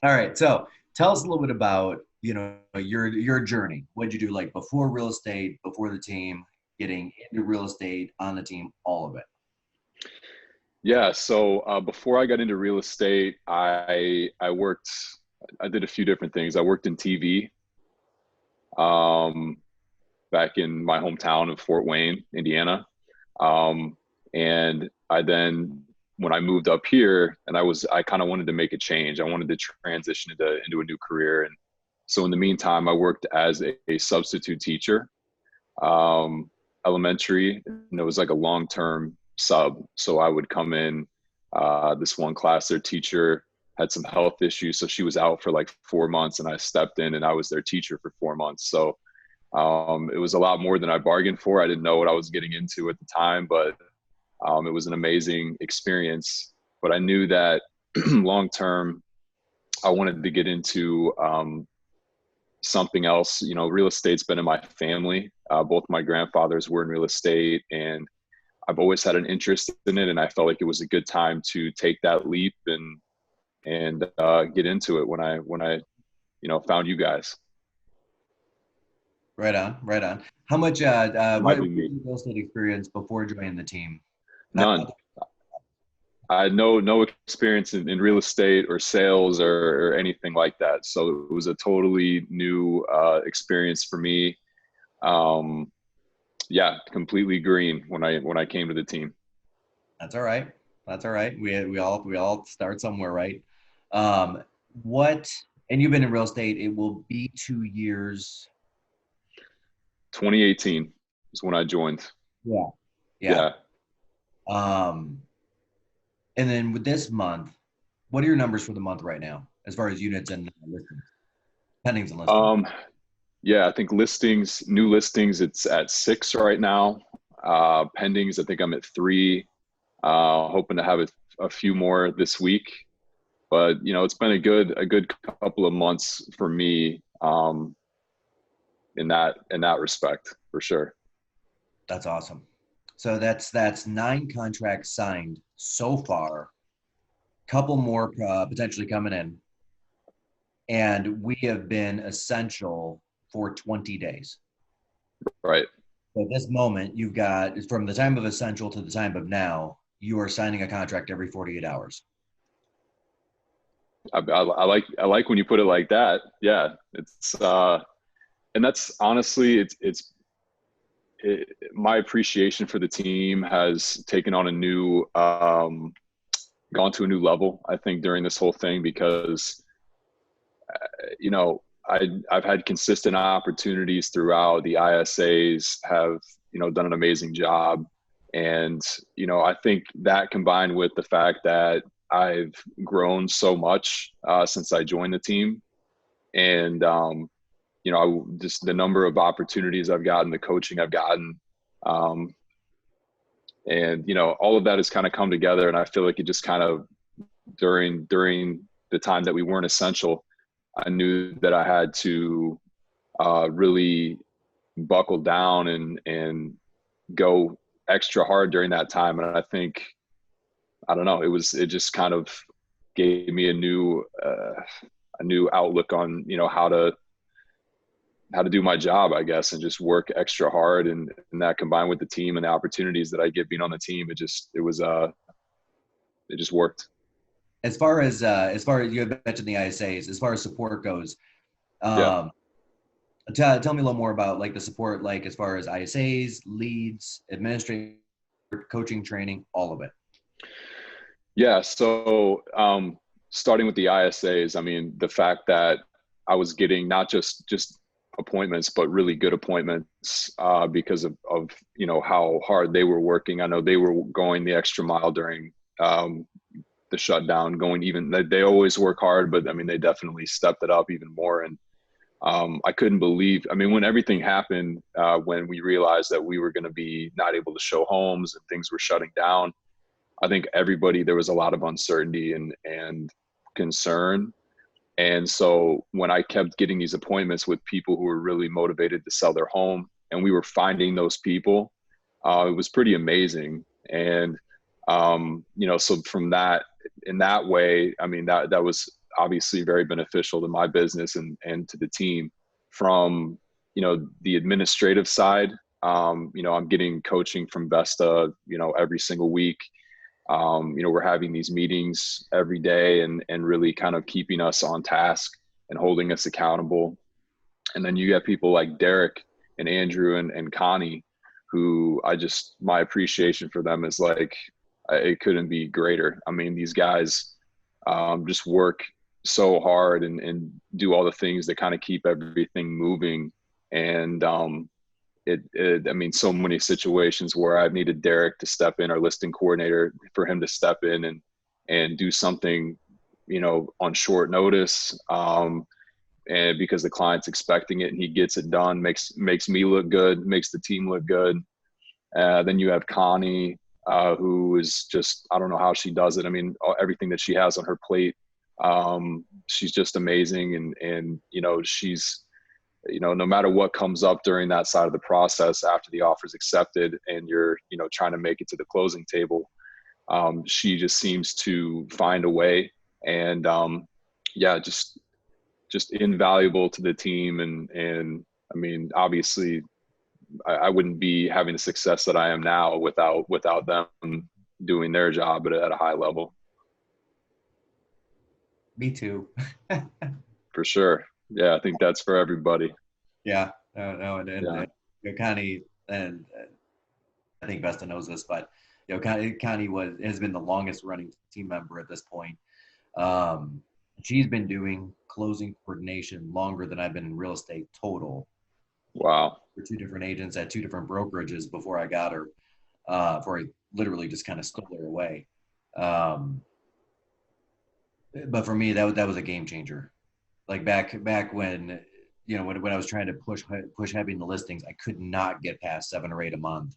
All right. So tell us a little bit about, your journey. What'd you do like before real estate, before the team, getting into real estate, on the team, all of it. Yeah, so before I got into real estate, I did a few different things. I worked in TV um, back in my hometown of Fort Wayne, Indiana. Um, and I then, when I moved up here, and I kind of wanted to make a change. I wanted to transition into a new career. And so in the meantime, I worked as a substitute teacher, um, elementary, and it was like a long-term sub. So I would come in, this one class, their teacher had some health issues. So she was out for like 4 months and I stepped in and I was their teacher for 4 months. So it was a lot more than I bargained for. I didn't know what I was getting into at the time, but it was an amazing experience. But I knew that long term, I wanted to get into something else. You know, real estate's been in my family. Both my grandfathers were in real estate, and I've always had an interest in it. And I felt like it was a good time to take that leap and get into it when I found you guys. Right on, right on. How much, Might what be was me. your real estate experience before joining the team? Not, None. I had no experience in real estate or sales or anything like that. So it was a totally new experience for me. Um, yeah, completely green when I came to the team. that's all right. That's all right. We all start somewhere, right? Um, what, and you've been in real estate, it will be 2 years. 2018 is when I joined. Yeah. Yeah. Yeah. Um, and then with this month, what are your numbers for the month right now, as far as units and listings, pendings and listings? Um, yeah, I think new listings, it's at 6 right now. Pendings, I think I'm at 3. Hoping to have a few more this week. But it's been a good couple of months for me, in that respect, for sure. That's awesome. So that's 9 contracts signed so far. Couple more potentially coming in, and we have been essential for 20 days. Right. So at this moment, you've got from the time of essential to the time of now, you are signing a contract every 48 hours. I like when you put it like that. Yeah, and that's honestly, my appreciation for the team has taken on gone to a new level, I think, during this whole thing, because I've had consistent opportunities throughout. The ISAs have done an amazing job, and I think that, combined with the fact that I've grown so much since I joined the team, and just the number of opportunities I've gotten, the coaching I've gotten, um, and all of that has kind of come together. And I feel like it just kind of, during the time that we weren't essential, I knew that I had to really buckle down and go extra hard during that time. And I think, I don't know, it just kind of gave me a new outlook on how to do my job, I guess, and just work extra hard. And that, combined with the team and the opportunities that I get being on the team, it just worked. As far as you had mentioned the ISAs, as far as support goes, Yeah. um, tell me a little more about like the support, like as far as ISAs, leads, administrative, coaching, training, all of it. Yeah. So, starting with the ISAs, I mean, the fact that I was getting not just appointments, but really good appointments, because of how hard they were working. I know they were going the extra mile during the shutdown. Going even they always work hard, but I mean, they definitely stepped it up even more. And I couldn't believe. I mean, when everything happened, when we realized that we were going to be not able to show homes and things were shutting down, I think there was a lot of uncertainty and concern. And so when I kept getting these appointments with people who were really motivated to sell their home, and we were finding those people, it was pretty amazing. And so from that, in that way, I mean, that was obviously very beneficial to my business and to the team. From, the administrative side, I'm getting coaching from Vesta, every single week. We're having these meetings every day and really kind of keeping us on task and holding us accountable. And then you have people like Derek and Andrew and Connie, who my appreciation for them is like, it couldn't be greater. I mean, these guys just work so hard and do all the things that kind of keep everything moving. And so many situations where I've needed Derek to step in, our listing coordinator, for him to step in and do something, on short notice. And because the client's expecting it and he gets it done, makes me look good, makes the team look good. Then you have Connie, who is just, I don't know how she does it. I mean, everything that she has on her plate, she's just amazing. And she's, no matter what comes up during that side of the process after the offer is accepted and you're, trying to make it to the closing table, she just seems to find a way. And just invaluable to the team. And I mean, obviously I wouldn't be having the success that I am now without them doing their job at a high level. Me too. For sure. Yeah. I think that's for everybody. Yeah. And Connie, and I think Vesta knows this, but Connie has been the longest running team member at this point. She's been doing closing coordination longer than I've been in real estate total. Wow. For two different agents at two different brokerages before I got her, before I literally just kind of stole her away. But for me, that was a game changer. Like back when, when I was trying to push heavy in the listings, I could not get past 7 or 8 a month.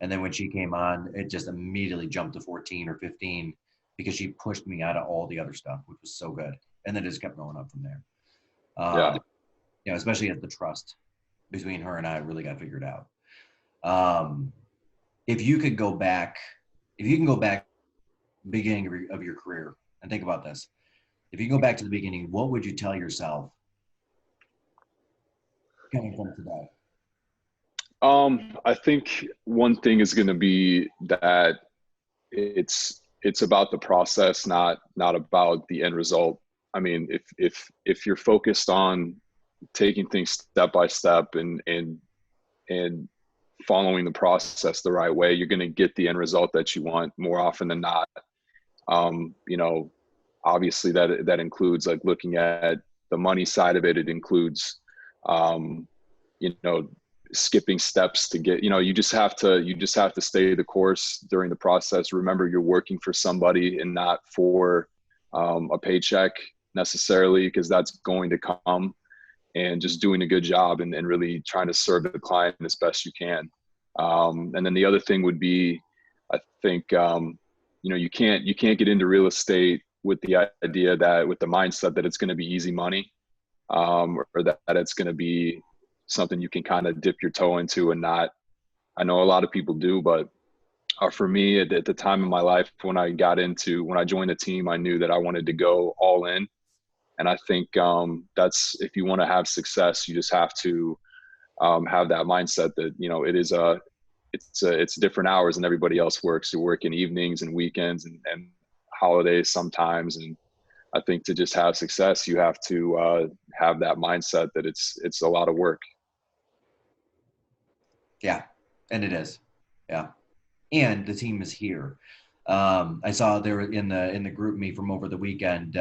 And then when she came on, it just immediately jumped to 14 or 15 because she pushed me out of all the other stuff, which was so good. And then it just kept going up from there. Especially as the trust between her and I really got figured out. If you can go back beginning of your career and think about this, if you can go back to the beginning, what would you tell yourself coming from today? I think one thing is going to be that it's about the process, not about the end result. I mean, if you're focused on taking things step by step and following the process the right way, you're going to get the end result that you want more often than not. Obviously that includes like looking at the money side of it. It includes, skipping steps to get, you just have to stay the course during the process. Remember, you're working for somebody and not for a paycheck necessarily, because that's going to come. And just doing a good job and really trying to serve the client as best you can. And then the other thing would be, I think, you can't get into real estate with the idea that, with the mindset that it's going to be easy money, or that it's going to be something you can kind of dip your toe into and not. I know a lot of people do, but for me at the time in my life, when I joined the team, I knew that I wanted to go all in. And I think that's, if you want to have success, you just have to have that mindset that, it's different hours than everybody else works. You work in evenings and weekends and holidays sometimes. And I think to just have success, you have to have that mindset that it's a lot of work. Yeah, and it is. Yeah, and the team is here. I saw there in the group me from over the weekend.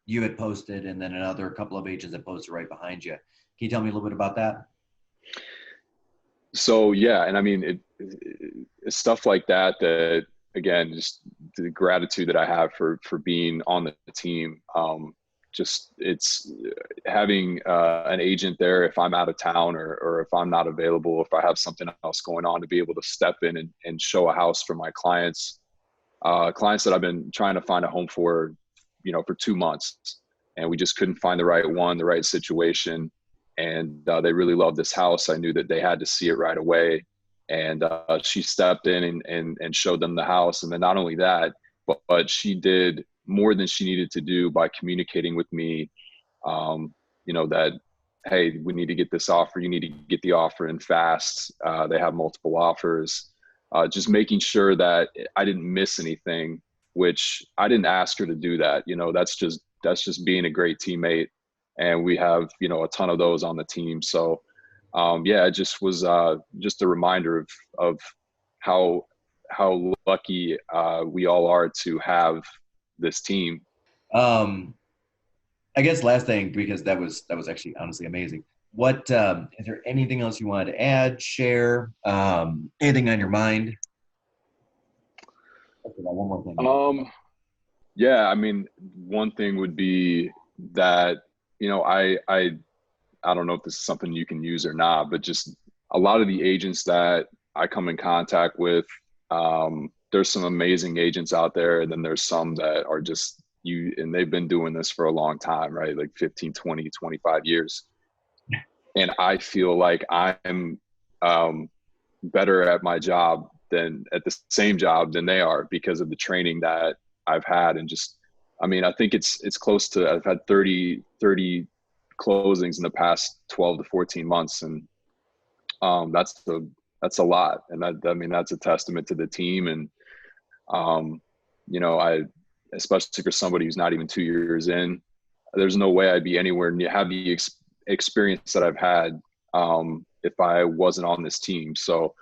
You had posted, and then another couple of agents that posted right behind you. Can you tell me a little bit about that? So yeah, and I mean, it's stuff like that again, just the gratitude that I have for being on the team. Just it's having an agent there if I'm out of town or if I'm not available, if I have something else going on, to be able to step in and show a house for my clients that I've been trying to find a home for, for 2 months, and we just couldn't find the right situation. And they really loved this house. I knew that they had to see it right away. And she stepped in and showed them the house. And then not only that, but she did more than she needed to do by communicating with me, that, hey, we need to get this offer. You need to get the offer in fast. They have multiple offers. Just making sure that I didn't miss anything, which I didn't ask her to do that. That's just being a great teammate. And we have, a ton of those on the team. So, it just was just a reminder of how lucky we all are to have this team. I guess last thing, because that was actually honestly amazing. What is there anything else you wanted to add, share, anything on your mind? Okay, one more thing. Yeah, I mean, one thing would be that, I don't know if this is something you can use or not, but just a lot of the agents that I come in contact with, there's some amazing agents out there. And then there's some that are just and they've been doing this for a long time, right? Like 15, 20, 25 years. And I feel like I'm better at my job than at the same job than they are because of the training that I've had. And just, I mean, I think it's close to, I've had 30 closings in the past 12 to 14 months. And that's a lot. And that's a testament to the team. And, especially for somebody who's not even 2 years in, there's no way I'd be anywhere near have the experience that I've had if I wasn't on this team. So,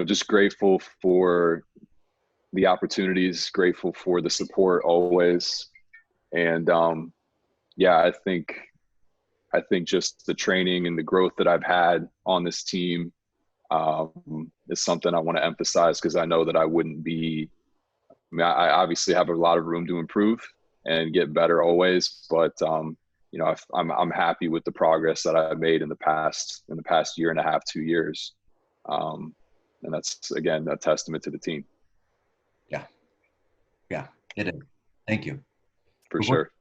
just grateful for the opportunities, grateful for the support always. And I think just the training and the growth that I've had on this team is something I want to emphasize, because I know that I wouldn't be. I obviously have a lot of room to improve and get better always, but I'm happy with the progress that I've made in the past year and a half, 2 years, and that's again a testament to the team. Yeah, it is. Thank you. For sure.